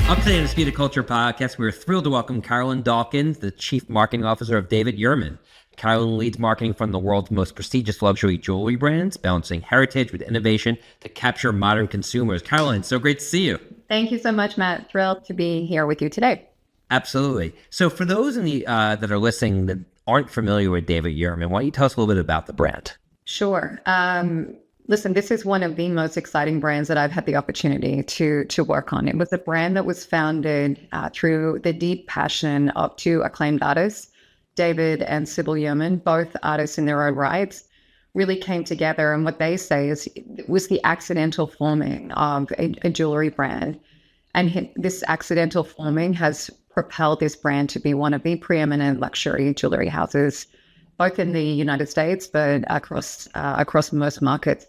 Up today on the Speed of Culture podcast, we're thrilled to welcome Carolyn Dawkins, the Chief Marketing Officer of David Yurman. Carolyn leads marketing from the world's most prestigious luxury jewelry brands, balancing heritage with innovation to capture modern consumers. Carolyn, so great to see you. Thank you so much, Matt. Thrilled to be here with you today. Absolutely. So for those in the that are listening that aren't familiar with David Yurman, why don't you tell us a little bit about the brand? Sure. Listen, this is one of the most exciting brands that I've had the opportunity to work on. It was a brand that was founded through the deep passion of two acclaimed artists, David and Sybil Yurman, both artists in their own rights, really came together. And what they say is it was the accidental forming of a jewelry brand. And this accidental forming has propelled this brand to be one of the preeminent luxury jewelry houses, both in the United States, but across most markets.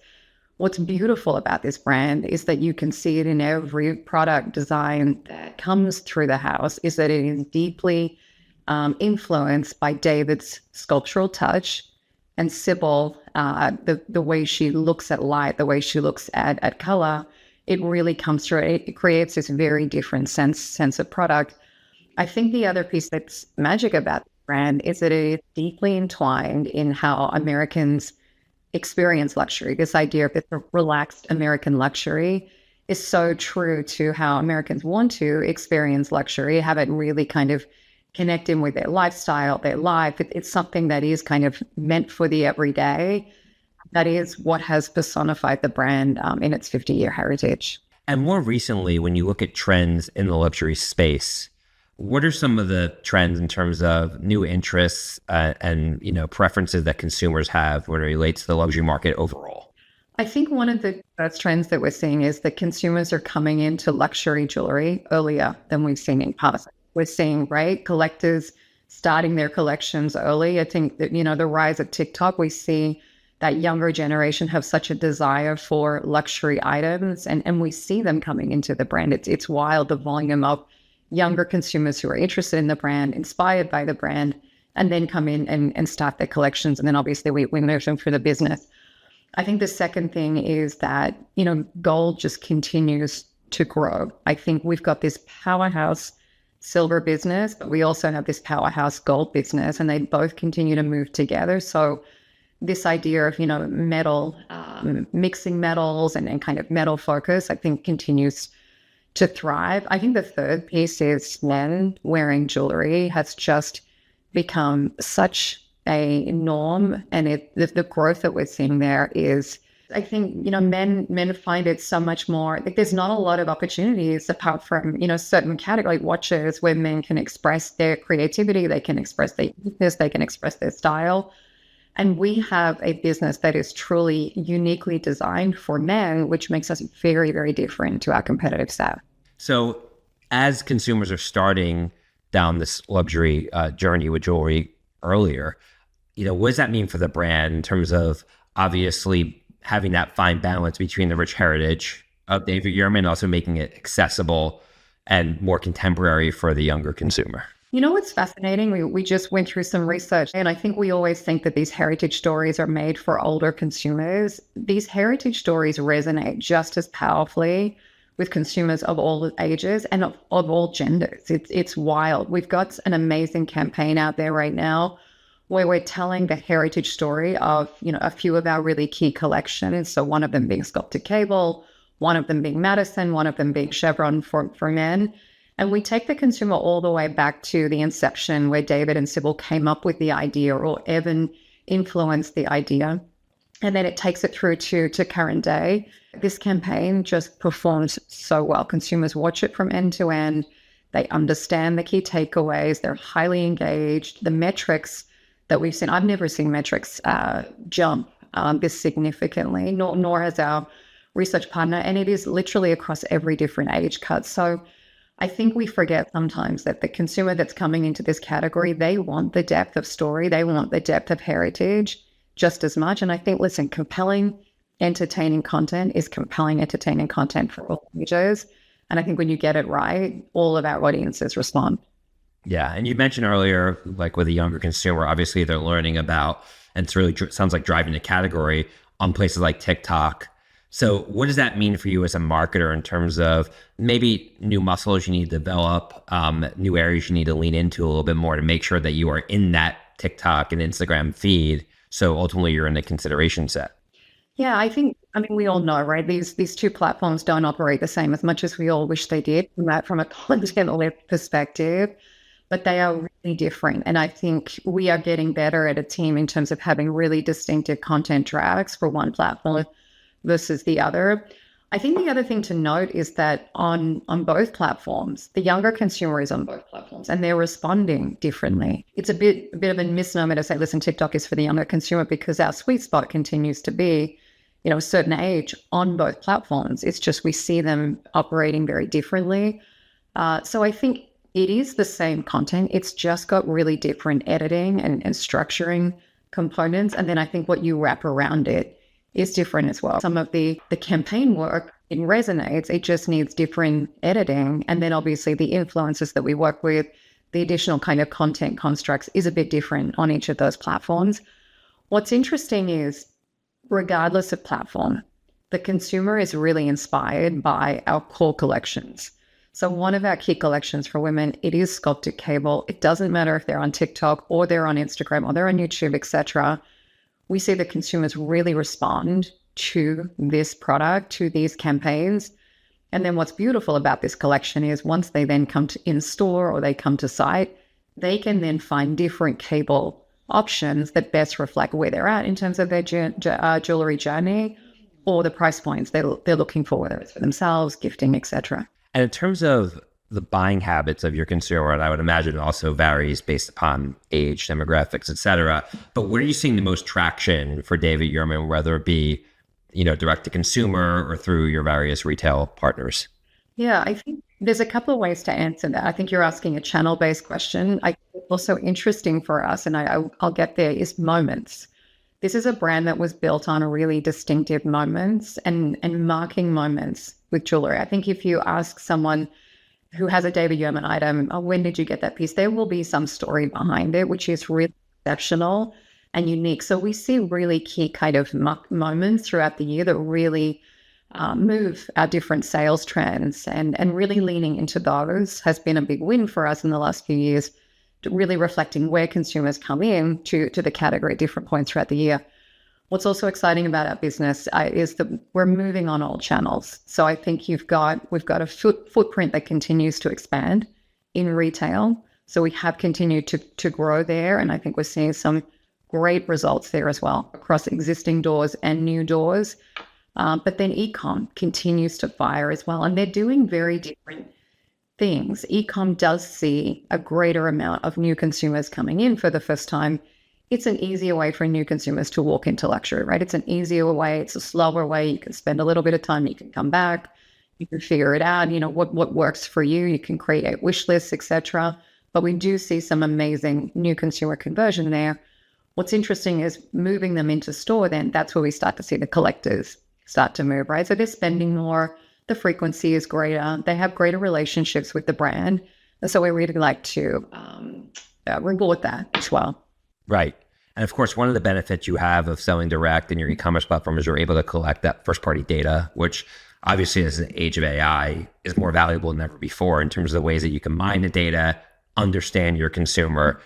What's beautiful about this brand is that you can see it in every product design that comes through the house, is that it is deeply influenced by David's sculptural touch and Sybil, the way she looks at light, the way she looks at color. It really comes through. It creates this very different sense of product. I think the other piece that's magic about the brand is that it is deeply entwined in how Americans experience luxury. This idea of the relaxed American luxury is so true to how Americans want to experience luxury, have it really kind of connect in with their lifestyle, their life. It's something that is kind of meant for the everyday. That is what has personified the brand in its 50-year heritage. And more recently, when you look at trends in the luxury space, what are some of the trends in terms of new interests and preferences that consumers have when it relates to the luxury market overall? I think one of the first trends that we're seeing is that consumers are coming into luxury jewelry earlier than we've seen in past. We're seeing, right, collectors starting their collections early. I think that, the rise of TikTok, we see that younger generation have such a desire for luxury items, and we see them coming into the brand. It's wild, the volume of younger consumers who are interested in the brand, inspired by the brand, and then come in and start their collections. And then obviously we move them for the business. I think the second thing is that, gold just continues to grow. I think we've got this powerhouse silver business, but we also have this powerhouse gold business, and they both continue to move together. So this idea of, metal, mixing metals and kind of metal focus, I think continues to thrive. I think the third piece is men wearing jewelry has just become such a norm, and the growth that we're seeing there is, I think, men find it so much more, like there's not a lot of opportunities apart from, certain category watches where men can express their creativity, they can express their uniqueness, they can express their style. And we have a business that is truly uniquely designed for men, which makes us very, very different to our competitive set. So as consumers are starting down this luxury journey with jewelry earlier, what does that mean for the brand in terms of obviously having that fine balance between the rich heritage of David Yurman, also making it accessible and more contemporary for the younger consumer? What's fascinating? We just went through some research, and I think we always think that these heritage stories are made for older consumers. These heritage stories resonate just as powerfully with consumers of all ages and of all genders. It's wild. We've got an amazing campaign out there right now where we're telling the heritage story of, a few of our really key collections. So one of them being sculpted cable, one of them being Madison, one of them being Chevron for men. And we take the consumer all the way back to the inception where David and Sybil came up with the idea, or Evan influenced the idea. And then it takes it through to current day. This campaign just performs so well. Consumers watch it from end to end. They understand the key takeaways. They're highly engaged. The metrics that we've seen, I've never seen metrics jump this significantly, nor has our research partner. And it is literally across every different age cut. So I think we forget sometimes that the consumer that's coming into this category, they want the depth of story. They want the depth of heritage just as much. And I think, listen, compelling, entertaining content is compelling, entertaining content for all ages. And I think when you get it right, all of our audiences respond. Yeah. And you mentioned earlier, like with a younger consumer, obviously they're learning about, and it's really sounds like driving the category on places like TikTok. So what does that mean for you as a marketer in terms of maybe new muscles you need to develop, new areas you need to lean into a little bit more to make sure that you are in that TikTok and Instagram feed, so ultimately you're in the consideration set? Yeah, I mean, we all know, right? These two platforms don't operate the same as much as we all wish they did from a content perspective, but they are really different. And I think we are getting better at a team in terms of having really distinctive content tracks for one platform versus the other. I think the other thing to note is that on both platforms, the younger consumer is on both platforms and they're responding differently. It's a bit of a misnomer to say, listen, TikTok is for the younger consumer, because our sweet spot continues to be, a certain age on both platforms. It's just we see them operating very differently. So I think it is the same content. It's just got really different editing and structuring components. And then I think what you wrap around it is different as well. Some of the campaign work, it resonates. It just needs different editing. And then obviously the influencers that we work with, the additional kind of content constructs is a bit different on each of those platforms. What's interesting is, regardless of platform, the consumer is really inspired by our core collections. So one of our key collections for women, it is sculpted cable. It doesn't matter if they're on TikTok or they're on Instagram or they're on YouTube, etc. We see the consumers really respond to this product, to these campaigns. And then what's beautiful about this collection is once they then come to in-store or they come to site, they can then find different cable options that best reflect where they're at in terms of their jewelry journey or the price points they're looking for, whether it's for themselves, gifting, etc. And in terms of the buying habits of your consumer, and I would imagine it also varies based upon age, demographics, et cetera, but where are you seeing the most traction for David Yurman, whether it be, direct to consumer or through your various retail partners? Yeah, I think there's a couple of ways to answer that. I think you're asking a channel-based question. I think also interesting for us, and I'll get there, is moments. This is a brand that was built on a really distinctive moments and marking moments with jewelry. I think if you ask someone who has a David Yurman item, oh, when did you get that piece? There will be some story behind it, which is really exceptional and unique. So we see really key kind of moments throughout the year that really move our different sales trends, and really leaning into those has been a big win for us in the last few years, really reflecting where consumers come in to the category at different points throughout the year. What's also exciting about our business is that we're moving on all channels. So I think we've got a footprint that continues to expand in retail. So we have continued to grow there, and I think we're seeing some great results there as well across existing doors and new doors. But then e-com continues to fire as well, and they're doing very different things. E-com does see a greater amount of new consumers coming in for the first time. It's an easier way for new consumers to walk into luxury, right? It's an easier way. It's a slower way. You can spend a little bit of time. You can come back. You can figure it out. What works for you. You can create wish lists, etc. But we do see some amazing new consumer conversion there. What's interesting is moving them into store. Then that's where we start to see the collectors start to move, right? So they're spending more. The frequency is greater. They have greater relationships with the brand. And so we really like to reward that as well. Right. And of course, one of the benefits you have of selling direct in your e-commerce platform is you're able to collect that first party data, which obviously as an age of AI is more valuable than ever before in terms of the ways that you can mine the data, understand your consumer.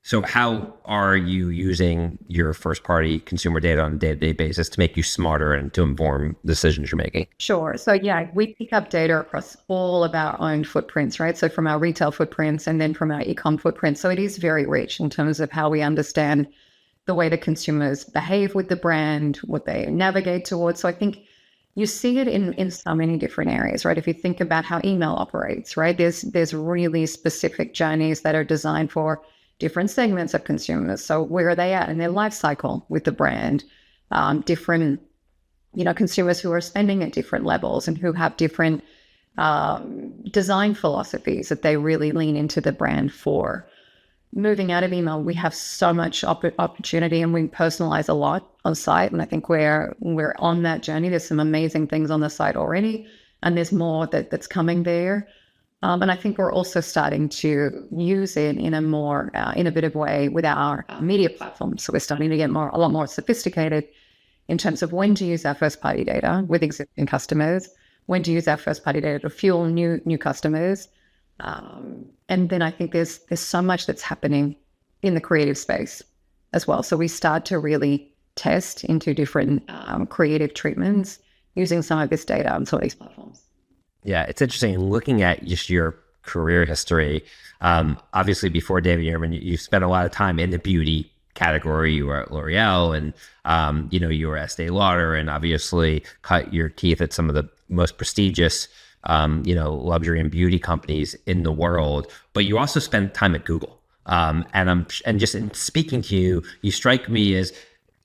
So how are you using your first party consumer data on a day-to-day basis to make you smarter and to inform decisions you're making? Sure. So yeah, we pick up data across all of our own footprints, right? So from our retail footprints and then from our e-com footprints. So it is very rich in terms of how we understand the way the consumers behave with the brand, what they navigate towards. So I think you see it in so many different areas, right? If you think about how email operates, right? There's really specific journeys that are designed for different segments of consumers. So where are they at in their life cycle with the brand? Different, consumers who are spending at different levels and who have different design philosophies that they really lean into the brand for. Moving out of email, we have so much opportunity, and we personalize a lot on site. And I think we're on that journey. There's some amazing things on the site already, and there's more that's coming there. And I think we're also starting to use it in a more innovative way with our media platform. So we're starting to get a lot more sophisticated in terms of when to use our first party data with existing customers, when to use our first party data to fuel new customers. And then I think there's so much that's happening in the creative space as well. So we start to really test into different creative treatments using some of this data on some of these platforms. Yeah, it's interesting looking at just your career history. Obviously, before David Yurman, you spent a lot of time in the beauty category. You were at L'Oreal, and you were at Estee Lauder, and obviously cut your teeth at some of the most prestigious, luxury and beauty companies in the world. But you also spent time at Google. And just in speaking to you, you strike me as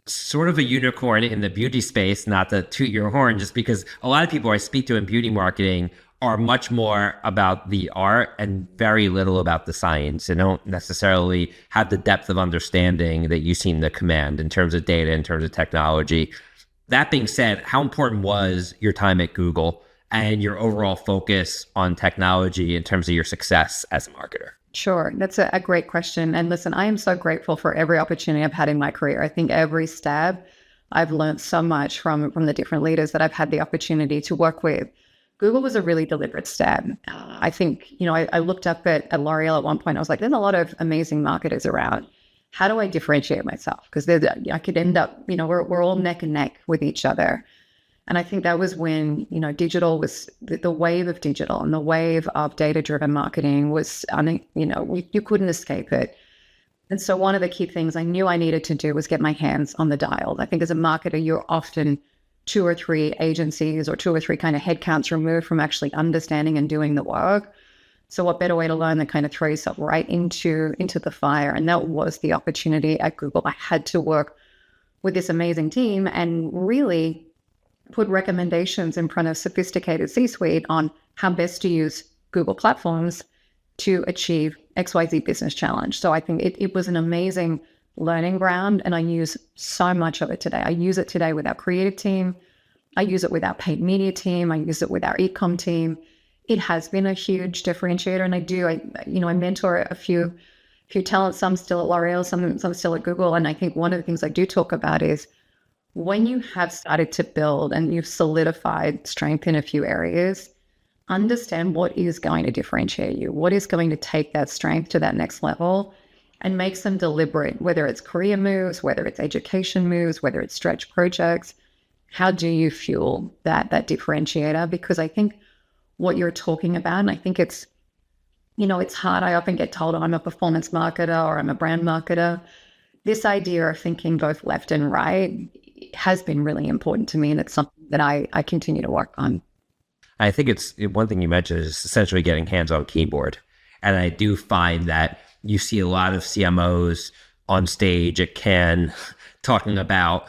sort of a unicorn in the beauty space, not to toot your horn, just because a lot of people I speak to in beauty marketing are much more about the art and very little about the science, and don't necessarily have the depth of understanding that you seem to command in terms of data, in terms of technology. That being said, how important was your time at Google and your overall focus on technology in terms of your success as a marketer? Sure. That's a great question. And listen, I am so grateful for every opportunity I've had in my career. I think every stab, I've learned so much from the different leaders that I've had the opportunity to work with. Google was a really deliberate stab. I think, I looked up at L'Oreal at one point. I was like, there's a lot of amazing marketers around. How do I differentiate myself? Because I could end up, we're all neck and neck with each other. And I think that was when, digital was the wave of digital, and the wave of data-driven marketing was, you couldn't escape it. And so one of the key things I knew I needed to do was get my hands on the dial. I think as a marketer, you're often 2 or 3 agencies or 2 or 3 kind of headcounts removed from actually understanding and doing the work. So what better way to learn than kind of throw yourself right into the fire? And that was the opportunity at Google. I had to work with this amazing team and really put recommendations in front of sophisticated C-suite on how best to use Google platforms to achieve XYZ business challenge. So I think it was an amazing learning ground, and I use so much of it today. I use it today with our creative team. I use it with our paid media team. I use it with our e-com team. It has been a huge differentiator, and I mentor a few talents, some still at L'Oreal, some still at Google. And I think one of the things I do talk about is when you have started to build and you've solidified strength in a few areas, understand what is going to differentiate you, what is going to take that strength to that next level, and make some deliberate, whether it's career moves, whether it's education moves, whether it's stretch projects. How do you fuel that differentiator? Because I think what you're talking about, and I think it's hard. I often get told I'm a performance marketer or I'm a brand marketer. This idea of thinking both left and right has been really important to me, and it's something that I continue to work on. I think it's one thing you mentioned is essentially getting hands on keyboard. And I do find that you see a lot of CMOs on stage at Cannes talking about,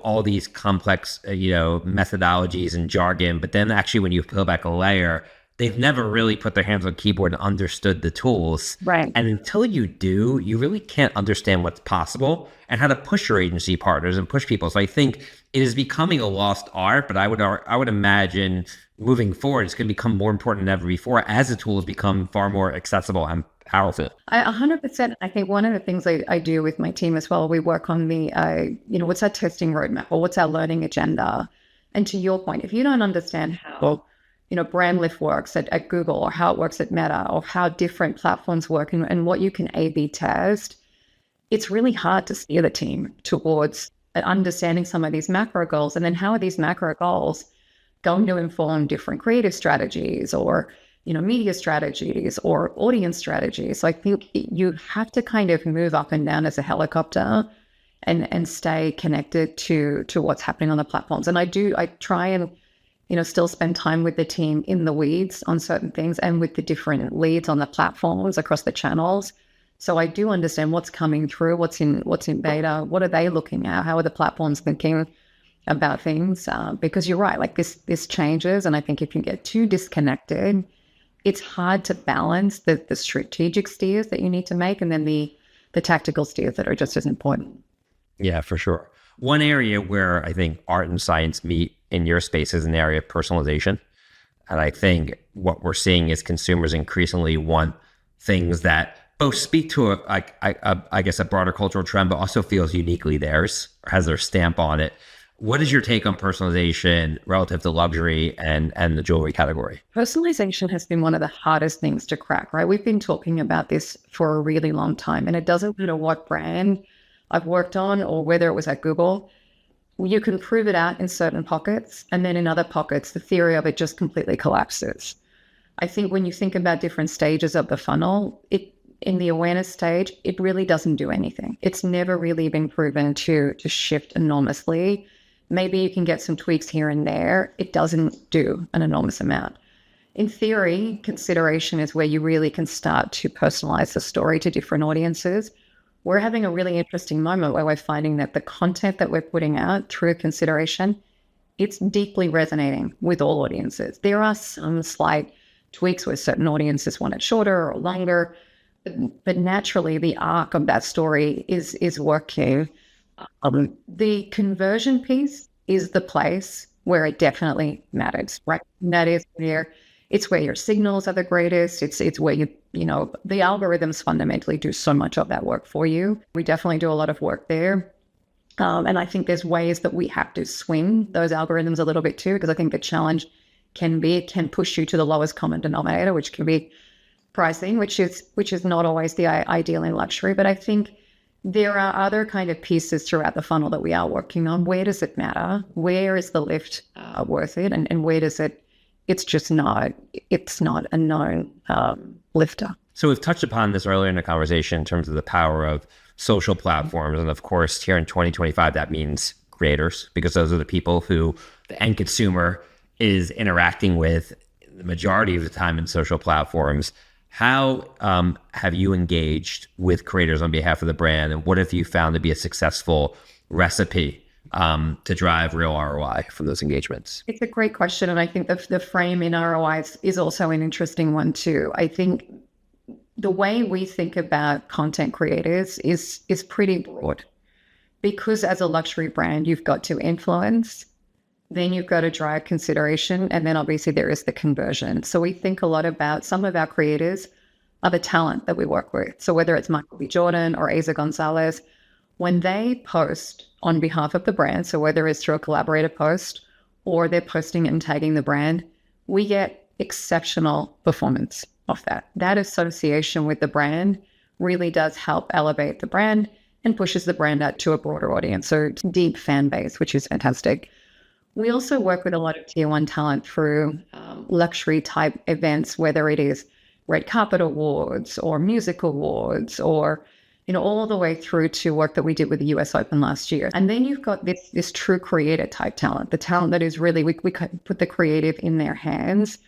all these complex, methodologies and jargon. But then actually when you peel back a layer, they've never really put their hands on keyboard and understood the tools. Right. And until you do, you really can't understand what's possible and how to push your agency partners and push people. So I think it is becoming a lost art, but I would imagine moving forward, it's going to become more important than ever before as the tools become far more accessible and powerful. 100%. I think one of the things I do with my team as well, we work on the, what's our testing roadmap or what's our learning agenda? And to your point, if you don't understand how, brand lift works at Google, or how it works at Meta, or how different platforms work and what you can A/B test, it's really hard to steer the team towards understanding some of these macro goals. And then how are these macro goals going to inform different creative strategies or, media strategies or audience strategies? So I think you have to kind of move up and down as a helicopter and stay connected to what's happening on the platforms. And I try and, still spend time with the team in the weeds on certain things and with the different leads on the platforms across the channels. So I do understand what's coming through, what's in beta, what are they looking at, how are the platforms thinking about things? Because you're right, like this changes. And I think if you get too disconnected, it's hard to balance the strategic steers that you need to make and then the tactical steers that are just as important. Yeah, for sure. One area where I think art and science meet in your space is an area of personalization. And I think what we're seeing is consumers increasingly want things that both speak to I guess a broader cultural trend, but also feels uniquely theirs or has their stamp on it. What is your take on personalization relative to luxury and the jewelry category? Personalization has been one of the hardest things to crack, right? We've been talking about this for a really long time, and it doesn't matter what brand I've worked on or whether it was at Google. You can prove it out in certain pockets, and then in other pockets, the theory of it just completely collapses. I think when you think about different stages of the funnel, in the awareness stage, it really doesn't do anything. It's never really been proven to shift enormously. Maybe you can get some tweaks here and there. It doesn't do an enormous amount. In theory, consideration is where you really can start to personalize the story to different audiences. We're having a really interesting moment where we're finding that the content that we're putting out through consideration, it's deeply resonating with all audiences. There are some slight tweaks where certain audiences want it shorter or longer, but naturally the arc of that story is working. The conversion piece is the place where it definitely matters, right? And that is where your signals are the greatest. It's where the algorithms fundamentally do so much of that work for you. We definitely do a lot of work there. And I think there's ways that we have to swing those algorithms a little bit too, because I think the challenge it can push you to the lowest common denominator, which can be pricing, which is not always the ideal in luxury. But I think there are other kind of pieces throughout the funnel that we are working on. Where does it matter? Where is the lift worth it? And where does it's not a known lifter. So we've touched upon this earlier in the conversation in terms of the power of social platforms. And of course, here in 2025, that means creators, because those are the people who the end consumer is interacting with the majority of the time in social platforms. How have you engaged with creators on behalf of the brand, and what have you found to be a successful recipe to drive real ROI from those engagements? It's a great question, and I think the frame in ROI is also an interesting one too. I think the way we think about content creators is pretty broad, because as a luxury brand, you've got to influence, then you've got to drive consideration, and then obviously there is the conversion. So we think a lot about some of our creators are the talent that we work with. So whether it's Michael B. Jordan or Asa Gonzalez, when they post on behalf of the brand, so whether it's through a collaborative post or they're posting and tagging the brand, we get exceptional performance off that. That association with the brand really does help elevate the brand and pushes the brand out to a broader audience. So it's a deep fan base, which is fantastic. We also work with a lot of tier one talent through luxury type events, whether it is red carpet awards or music awards, or all the way through to work that we did with the US Open last year. And then you've got this true creator type talent, the talent that is really, we put the creative in their hands.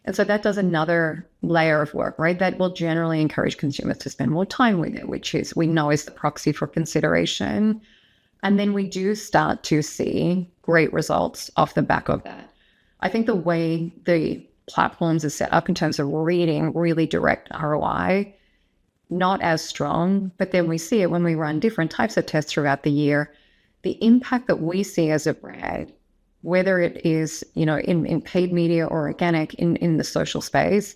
And so that does another layer of work, right? That will generally encourage consumers to spend more time with it, which is, we know, is the proxy for consideration. And then we do start to see great results off the back of that. I think the way the platforms are set up in terms of reading really direct ROI, not as strong, but then we see it when we run different types of tests throughout the year. The impact that we see as a brand, whether it is, in paid media or organic in the social space,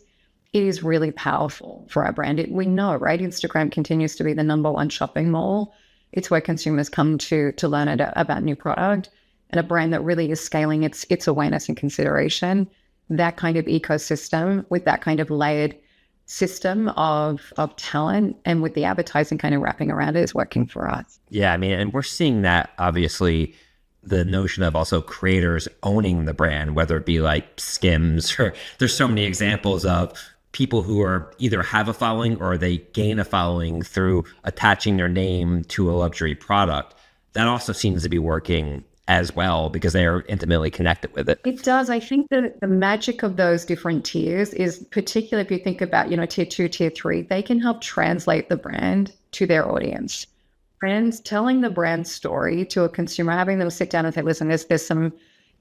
it is really powerful for our brand. We know, right? Instagram continues to be the number one shopping mall. It's where consumers come to learn about new product, and a brand that really is scaling its awareness and consideration. That kind of ecosystem with that kind of layered system of talent, and with the advertising kind of wrapping around it, is working for us. Yeah, I mean, and we're seeing that, obviously, the notion of also creators owning the brand, whether it be like Skims, or there's so many examples of people who are either have a following or they gain a following through attaching their name to a luxury product. That also seems to be working as well, because they are intimately connected with it. It does. I think that the magic of those different tiers is, particularly if you think about, tier 2, tier 3, they can help translate the brand to their audience. Brands telling the brand story to a consumer, having them sit down and say, listen, there's some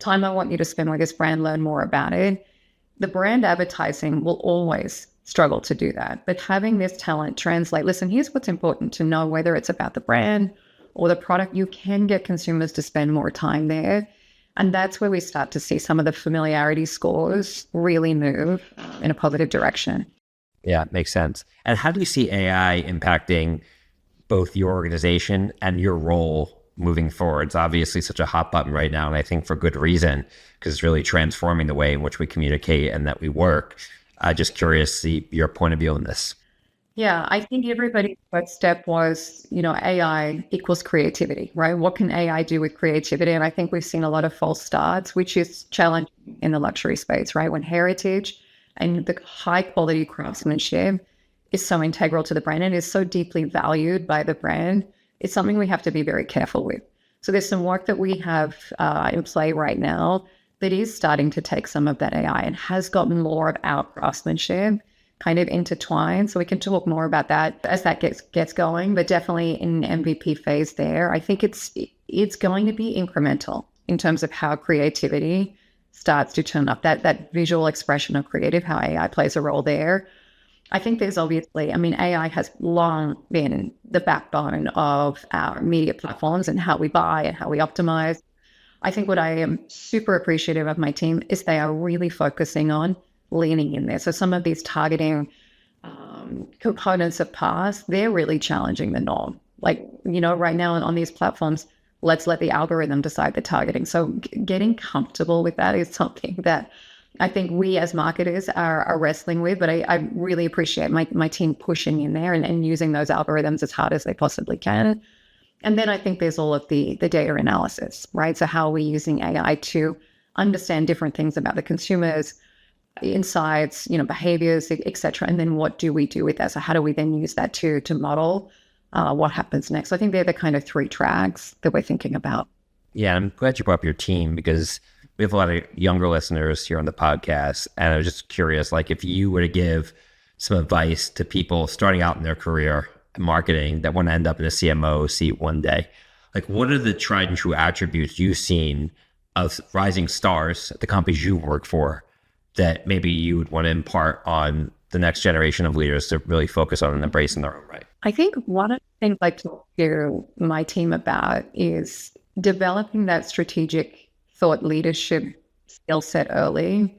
time I want you to spend with this brand, learn more about it. The brand advertising will always struggle to do that. But having this talent translate, listen, here's what's important to know, whether it's about the brand or the product, you can get consumers to spend more time there. And that's where we start to see some of the familiarity scores really move in a positive direction. Yeah, makes sense. And how do you see AI impacting both your organization and your role moving forward? It's obviously such a hot button right now, and I think for good reason, because it's really transforming the way in which we communicate and that we work. Just curious to see your point of view on this. Yeah, I think everybody's first step was, AI equals creativity, right? What can AI do with creativity? And I think we've seen a lot of false starts, which is challenging in the luxury space, right? When heritage and the high quality craftsmanship is so integral to the brand and is so deeply valued by the brand, it's something we have to be very careful with. So there's some work that we have in play right now that is starting to take some of that AI and has gotten more of our craftsmanship kind of intertwined. So we can talk more about that as that gets going, but definitely in MVP phase there. I think it's going to be incremental in terms of how creativity starts to turn up, that visual expression of creative, how AI plays a role there. I think there's obviously, AI has long been the backbone of our media platforms and how we buy and how we optimize. I think what I am super appreciative of my team is they are really focusing on leaning in there. So some of these targeting components of past, they're really challenging the norm. Like, right now on these platforms, let's let the algorithm decide the targeting. So getting comfortable with that is something that I think we as marketers are wrestling with, but I really appreciate my team pushing in there and using those algorithms as hard as they possibly can. And then I think there's all of the data analysis, right? So how are we using AI to understand different things about the consumers, insights, behaviors, et cetera. And then what do we do with that? So how do we then use that to model what happens next? So I think they're the kind of three tracks that we're thinking about. Yeah, I'm glad you brought up your team because we have a lot of younger listeners here on the podcast. And I was just curious, like if you were to give some advice to people starting out in their career in marketing that want to end up in a CMO seat one day, like what are the tried and true attributes you've seen of rising stars at the companies you work for that maybe you would want to impart on the next generation of leaders to really focus on and embrace in their own right? I think one of the things I talk to my team about is developing that strategic thought leadership skill set early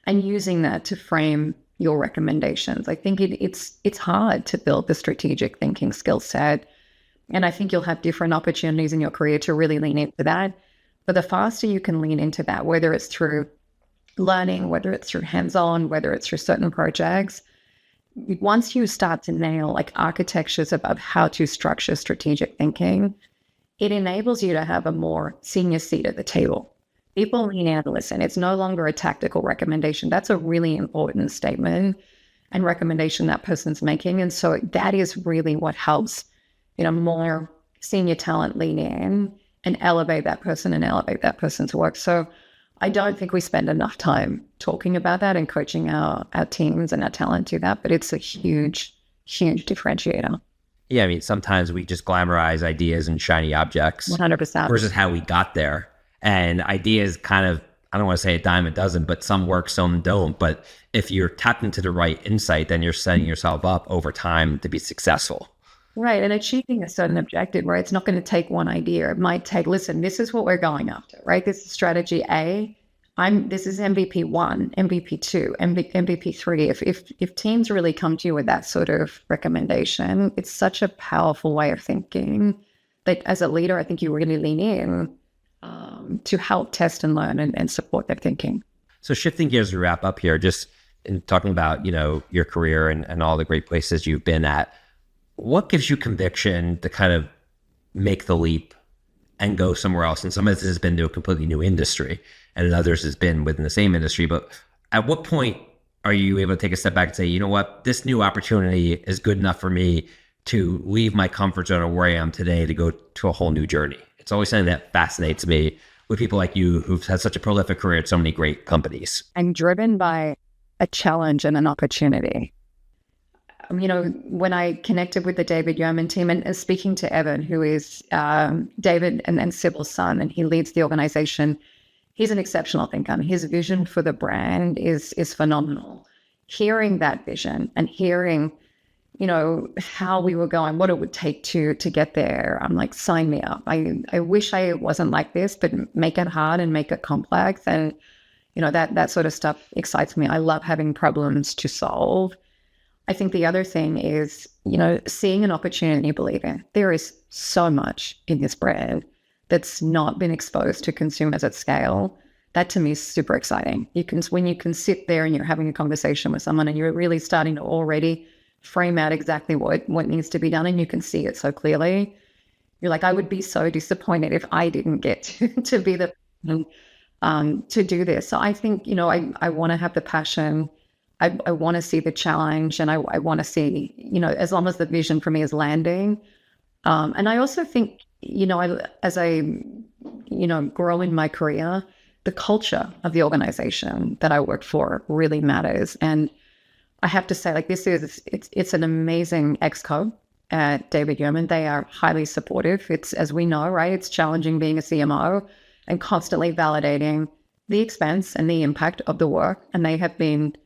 and using that to frame your recommendations. I think it's hard to build the strategic thinking skill set. And I think you'll have different opportunities in your career to really lean into that. But the faster you can lean into that, whether it's through learning, whether it's through hands-on, whether it's through certain projects, once you start to nail like architectures of how to structure strategic thinking, it enables you to have a more senior seat at the table. People lean out and listen. It's no longer a tactical recommendation. That's a really important statement and recommendation that person's making. And so that is really what helps, more senior talent lean in and elevate that person and elevate that person's work. So I don't think we spend enough time talking about that and coaching our teams and our talent to that, but it's a huge, huge differentiator. Yeah, I mean, sometimes we just glamorize ideas and shiny objects 100%. versus how we got there. And ideas kind of, I don't want to say a dime a dozen, but some work, some don't. But if you're tapped into the right insight, then you're setting yourself up over time to be successful. Right. And achieving a certain objective, right? It's not going to take one idea. It might take, listen, this is what we're going after, right? This is strategy A. This is MVP 1, MVP 2, MVP 3. If teams really come to you with that sort of recommendation, it's such a powerful way of thinking that as a leader, I think you really lean in to help test and learn and support their thinking. So shifting gears to wrap up here, just in talking about, your career and all the great places you've been at, what gives you conviction to kind of make the leap and go somewhere else? And some of this has been to a completely new industry and in others has been within the same industry. But at what point are you able to take a step back and say, you know what, this new opportunity is good enough for me to leave my comfort zone of where I am today to go to a whole new journey? It's always something that fascinates me with people like you who've had such a prolific career at so many great companies. I'm driven by a challenge and an opportunity. When I connected with the David Yurman team and speaking to Evan, who is David and Sybil's son, and he leads the organization, he's an exceptional thinker. His vision for the brand is phenomenal. Hearing that vision and hearing, how we were going, what it would take to get there, I'm like, sign me up. I wish I wasn't like this, but make it hard and make it complex. And, that sort of stuff excites me. I love having problems to solve. I think the other thing is, seeing an opportunity you believe in. There is so much in this brand that's not been exposed to consumers at scale. That to me is super exciting. When you can sit there and you're having a conversation with someone and you're really starting to already frame out exactly what needs to be done and you can see it so clearly. You're like, I would be so disappointed if I didn't get to be the to do this. So I think, I want to have the passion. I want to see the challenge, and I want to see, as long as the vision for me is landing. And I also think, as I grow in my career, the culture of the organization that I work for really matters. And I have to say, it's an amazing exco at David Yurman. They are highly supportive. It's, as we know, right, it's challenging being a CMO and constantly validating the expense and the impact of the work. And they have been,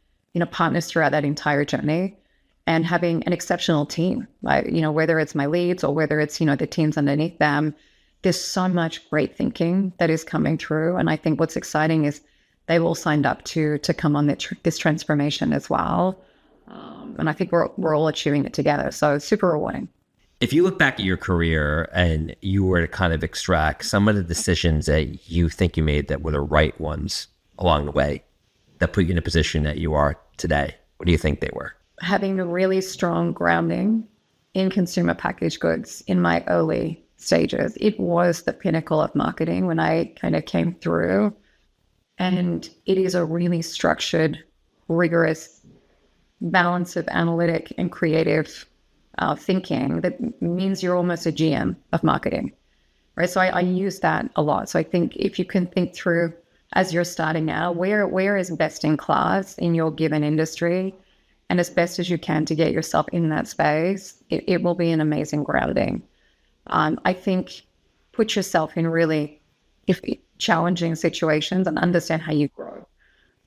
partners throughout that entire journey, and having an exceptional team, like, whether it's my leads or whether it's, the teams underneath them, there's so much great thinking that is coming through. And I think what's exciting is they've all signed up to come on this transformation as well. And I think we're all achieving it together. So it's super rewarding. If you look back at your career and you were to kind of extract some of the decisions that you think you made that were the right ones along the way that put you in a position that you are today, what do you think they were? Having a really strong grounding in consumer packaged goods in my early stages. It was the pinnacle of marketing when I kind of came through. And it is a really structured, rigorous balance of analytic and creative thinking that means you're almost a GM of marketing, right? So I use that a lot. So I think if you can think through, as you're starting out, where is best in class in your given industry, and as best as you can to get yourself in that space, it will be an amazing grounding. I think put yourself in really challenging situations and understand how you grow.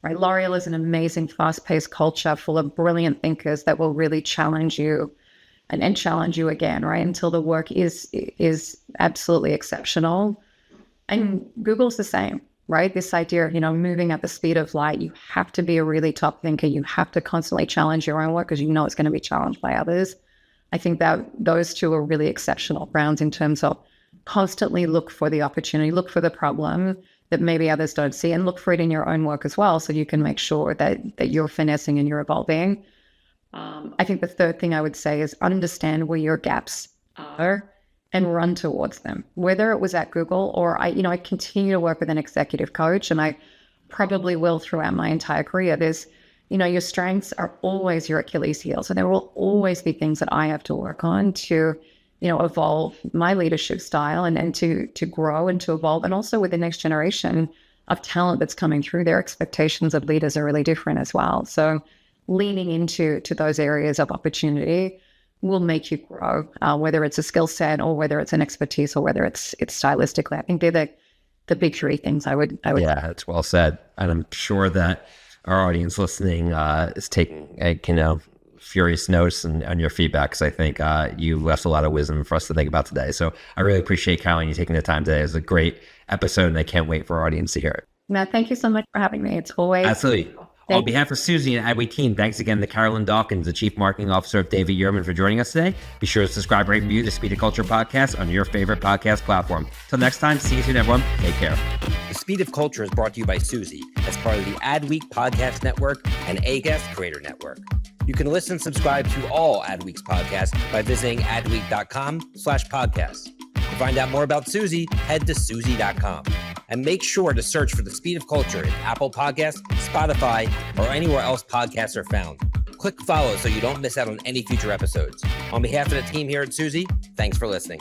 Right? L'Oreal is an amazing, fast-paced culture full of brilliant thinkers that will really challenge you and challenge you again, right? Until the work is absolutely exceptional. And Google's the same, right? This idea of, moving at the speed of light. You have to be a really top thinker. You have to constantly challenge your own work because it's going to be challenged by others. I think that those two are really exceptional grounds in terms of constantly look for the opportunity, look for the problem that maybe others don't see, and look for it in your own work as well, so you can make sure that you're finessing and you're evolving. I think the third thing I would say is understand where your gaps are and run towards them. Whether it was at Google or I continue to work with an executive coach, and I probably will throughout my entire career. There's, your strengths are always your Achilles heel. So there will always be things that I have to work on to, evolve my leadership style and to grow and to evolve. And also with the next generation of talent that's coming through, their expectations of leaders are really different as well. So leaning into those areas of opportunity will make you grow, whether it's a skill set or whether it's an expertise or whether it's stylistically. I think they're the big three things I would. Yeah, that's well said. And I'm sure that our audience listening is taking furious notes on your feedback, because I think you left a lot of wisdom for us to think about today. So I really appreciate, Carolyn, you taking the time today. It was a great episode, and I can't wait for our audience to hear it. Matt, thank you so much for having me. It's always absolutely. On behalf of Suzy and Adweek team, thanks again to Carolyn Dawkins, the Chief Marketing Officer of David Yurman, for joining us today. Be sure to subscribe, rate, and review the Speed of Culture podcast on your favorite podcast platform. Till next time, see you soon, everyone. Take care. The Speed of Culture is brought to you by Suzy as part of the Adweek Podcast Network and Acast Creator Network. You can listen and subscribe to all Adweek's podcasts by visiting adweek.com/podcasts. To find out more about Suzy, head to Suzy.com. And make sure to search for The Speed of Culture in Apple Podcasts, Spotify, or anywhere else podcasts are found. Click follow so you don't miss out on any future episodes. On behalf of the team here at Suzy, thanks for listening.